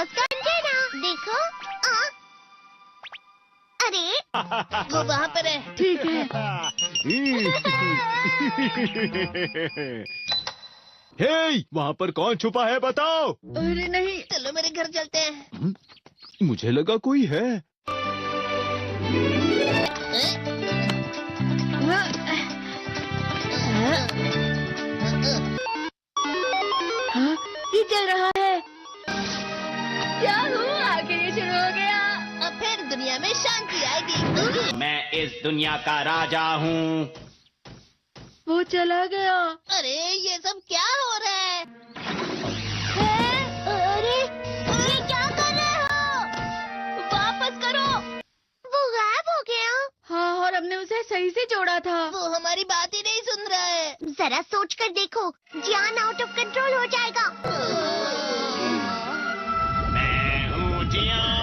है उसका अंधेरा। देखो। अरे वो वहाँ पर है। ठीक है। हे, वहाँ पर कौन छुपा है बताओ। अरे नहीं। चलो मेरे घर चलते हैं। मुझे लगा कोई है। हाँ, ये चल रहा है। याहू, आखिर ये शुरू हो गया। अब फिर दुनिया में शांति आएगी। मैं इस दुनिया का राजा हूँ। वो चला गया। अरे ये सब क्या हो रहा है? अरे ये क्या कर रहे हो? वापस करो। वो गायब हो गया। हाँ, और हमने उसे सही से जोड़ा था। वो हमारी बात ही नहीं सुन रहा है। जरा सोच कर देखो, जियान आउट ऑफ कंट्रोल हो जाएगा। मैं हूँ जियान।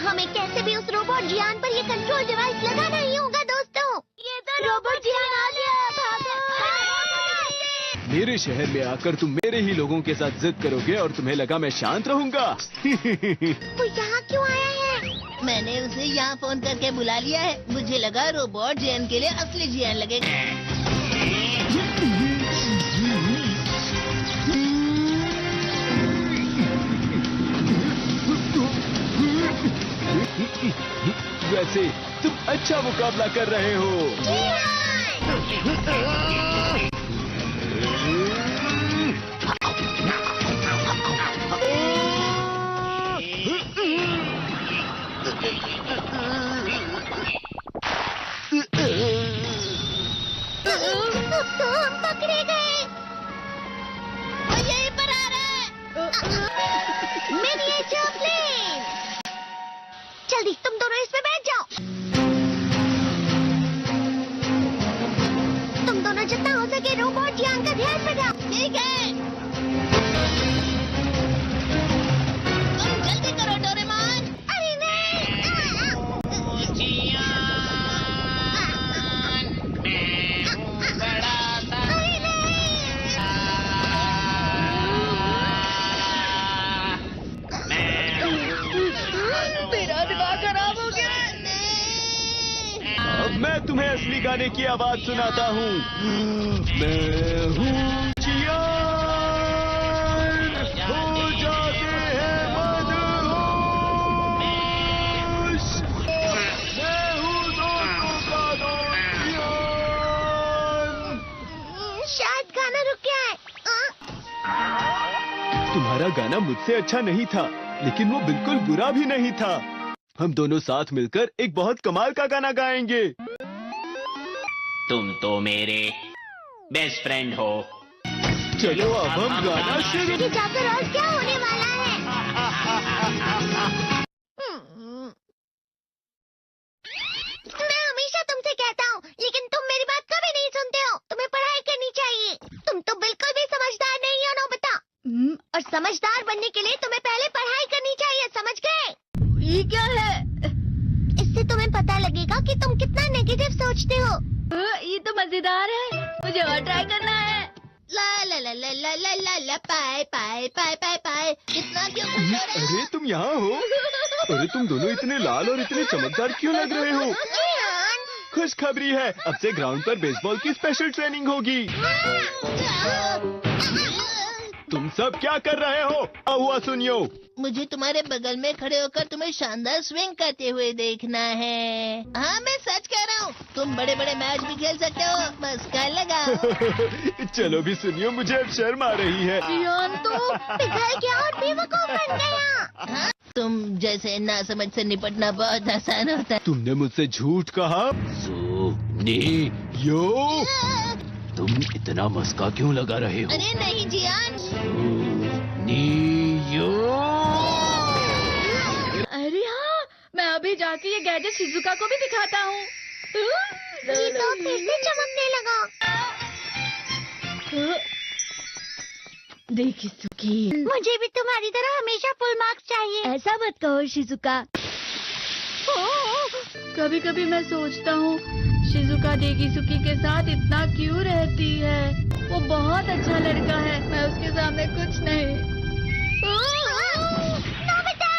हमें कैसे भी उस रोबोट जियान पर ये कंट्रोल डिवाइस लगाना ही होगा दोस्तों। ये तो रोबोट जियान आ गया। भागो। मेरे शहर में आकर तुम मेरे ही लोगों के साथ जिद करोगे और तुम्हें लगा मैं शांत रहूंगा। वो यहाँ क्यों आया है? मैंने उसे यहाँ फोन करके बुला लिया है। मुझे लगा रोबोट जियान के लिए असली जियान लगेगा। वैसे तुम अच्छा मुकाबला कर रहे हो। तो हम पकड़े गए। वो यहीं पर आ रहा है। Miniature plane. जल्दी तुम दोनों इसमें बैठ जाओ। तुम दोनों जितना हो सके रोबोट जियान का ध्यान रखो। ठीक है। तुम जल्दी करो डोरेमोन। अरे नहीं। जियान, मैं हूँ बड़ा सा। अरे नहीं। मेरा दिमाग खराब हो गया। अब मैं तुम्हें असली गाने की आवाज सुनाता हूँ। मैं हूँ जियान, हो जाते हैं मदहोश। मैं हूँ दोस्तों का दोस्त जियान। शायद गाना रुक गया है। तुम्हारा गाना मुझसे अच्छा नहीं था, लेकिन वो बिल्कुल बुरा भी नहीं था। हम दोनों साथ मिलकर एक बहुत कमाल का गाना गाएंगे। तुम तो मेरे बेस्ट फ्रेंड हो। चलो अब हम गाना शुरू। ये जाकर और क्या होने वाला है? मैं हमेशा तुमसे कहता हूँ, लेकिन तुम मेरी बात कभी नहीं सुनते हो। तुम्हें पढ़ाई करनी चाहिए। तुम तो बिल्कुल भी समझदार नहीं हो नोबिता। और समझदार बनने के लिए तुम्हें पहले पढ़ाई करनी चाहिए, समझ गए? ये क्या है? इससे तुम्हें पता लगेगा कि तुम कितना नेगेटिव सोचते हो। ये तो मजेदार है। मुझे और ट्राई करना है। ला ला ला ला ला ला ला ला पाए पाए पाए पाए पाए। इतना क्यों खुश हो रहे हो? अरे तुम यहाँ हो? अरे तुम दोनों इतने लाल और इतने चमकदार क्यों लग रहे हो? जियान। खुशखबरी है, अब से ग्राउंड पर बेसबॉल की स्पेशल ट्रेनिंग होगी। तुम सब क्या कर रहे हो? हुआ सुनियो। मुझे तुम्हारे बगल में खड़े होकर तुम्हें शानदार स्विंग करते हुए देखना है। हाँ मैं सच कह रहा हूँ। तुम बड़े बड़े मैच भी खेल सकते हो, बस कर लगाओ। चलो भी सुनियो, मुझे अब शर्म आ रही है। जियान तो पिघल गया और बेवकूफ बन गया। हाँ? तुम जैसे नासमझ से निपटना बहुत आसान होता है। तुमने मुझसे झूठ कहा। सुनियो, तुम इतना मस्का क्यों लगा रहे हो? अरे नहीं जियान। सुनियो। अरे हाँ, मैं अभी जाके ये गैजेट शिजुका को भी दिखाता हूँ। ये तो फिर से चमकने लगा। देखिए सुकी, मुझे भी तुम्हारी तरह हमेशा फुल मार्क्स चाहिए। ऐसा मत कहो शिजुका। कभी कभी मैं सोचता हूँ शिजुका डेगिसुकी के साथ इतना क्यों रहती है। वो बहुत अच्छा लड़का है, मैं उसके सामने कुछ नहीं। नोबिता!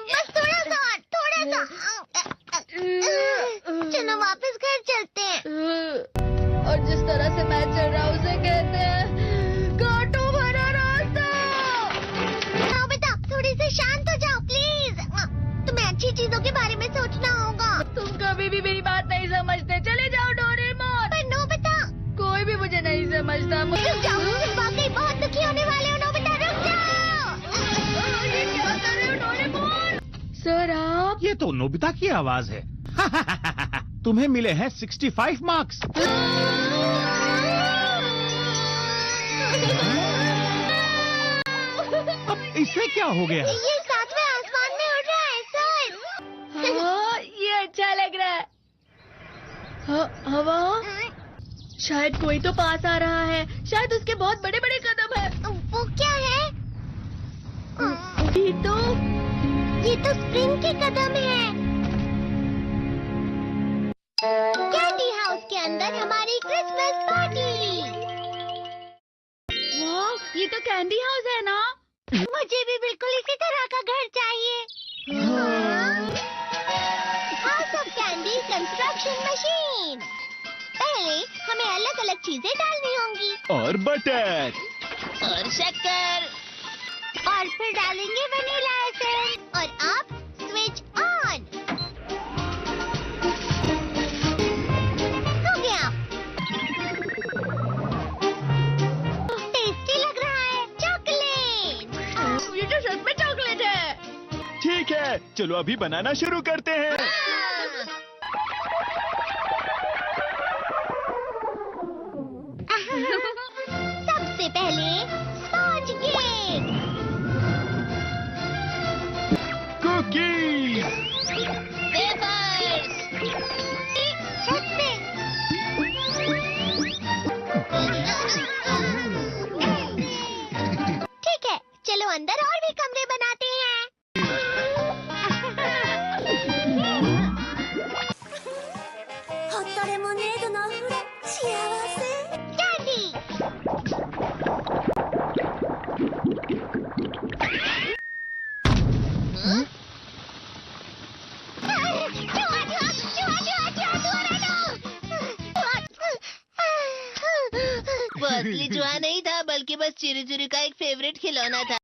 बस थोड़ा सा चलो वापस घर चलते हैं। और जिस तरह से मैच चल रहा है उसे कहते हैं कांटों भरा रास्ता। नोबिता थोड़ी सी शांत हो जाओ प्लीज। तुम्हें अच्छी चीजों के बारे में सोचना होगा। तुम कभी भी मेरी बात नहीं समझते। चले जाओ डोरेमोन। पर नोबिता कोई भी मुझे नहीं समझता। रुक जाओ, तुम वाकई बहुत दुखी होने वाले हो। नोबिता रुक जाओ। ये क्या कर रहे हो डोरेमोन? सर आप ये तो नोबिता की आवाज है। तुम्हें मिले हैं 65 मार्क्स। अब इसे क्या हो गया? ये सातवें आसमान में उड़ रहा है सर। हाँ, ये अच्छा लग रहा है। हवा शायद कोई तो पास आ रहा है। शायद उसके बहुत बड़े बड़े कदम है। वो क्या है? ये तो स्प्रिंग के कदम है। कैंडी हाउस के अंदर हमारी क्रिसमस पार्टी। वाह, ये तो कैंडी हाउस है ना? मुझे भी बिल्कुल इसी तरह का घर चाहिए। House of candy construction machine. पहले हमें अलग अलग चीजें डालनी होंगी और बटर। और शक्कर, और फिर डालेंगे वनीला एसेंस। और अब स्विच ऑन। हो गया। टेस्टी लग रहा है। चॉकलेट। ये तो सच में चॉकलेट है। ठीक है, चलो अभी बनाना शुरू करते हैं। सबसे पहले स्पॉन्ज केक, कुकीज, वेफर्स, छत पे। ठीक है, चलो अंदर और भी कमरे बनाते हैं। कैंडी। वो असली चूहा नहीं था, बल्कि बस चिरू चिरू का एक फेवरेट खिलौना था।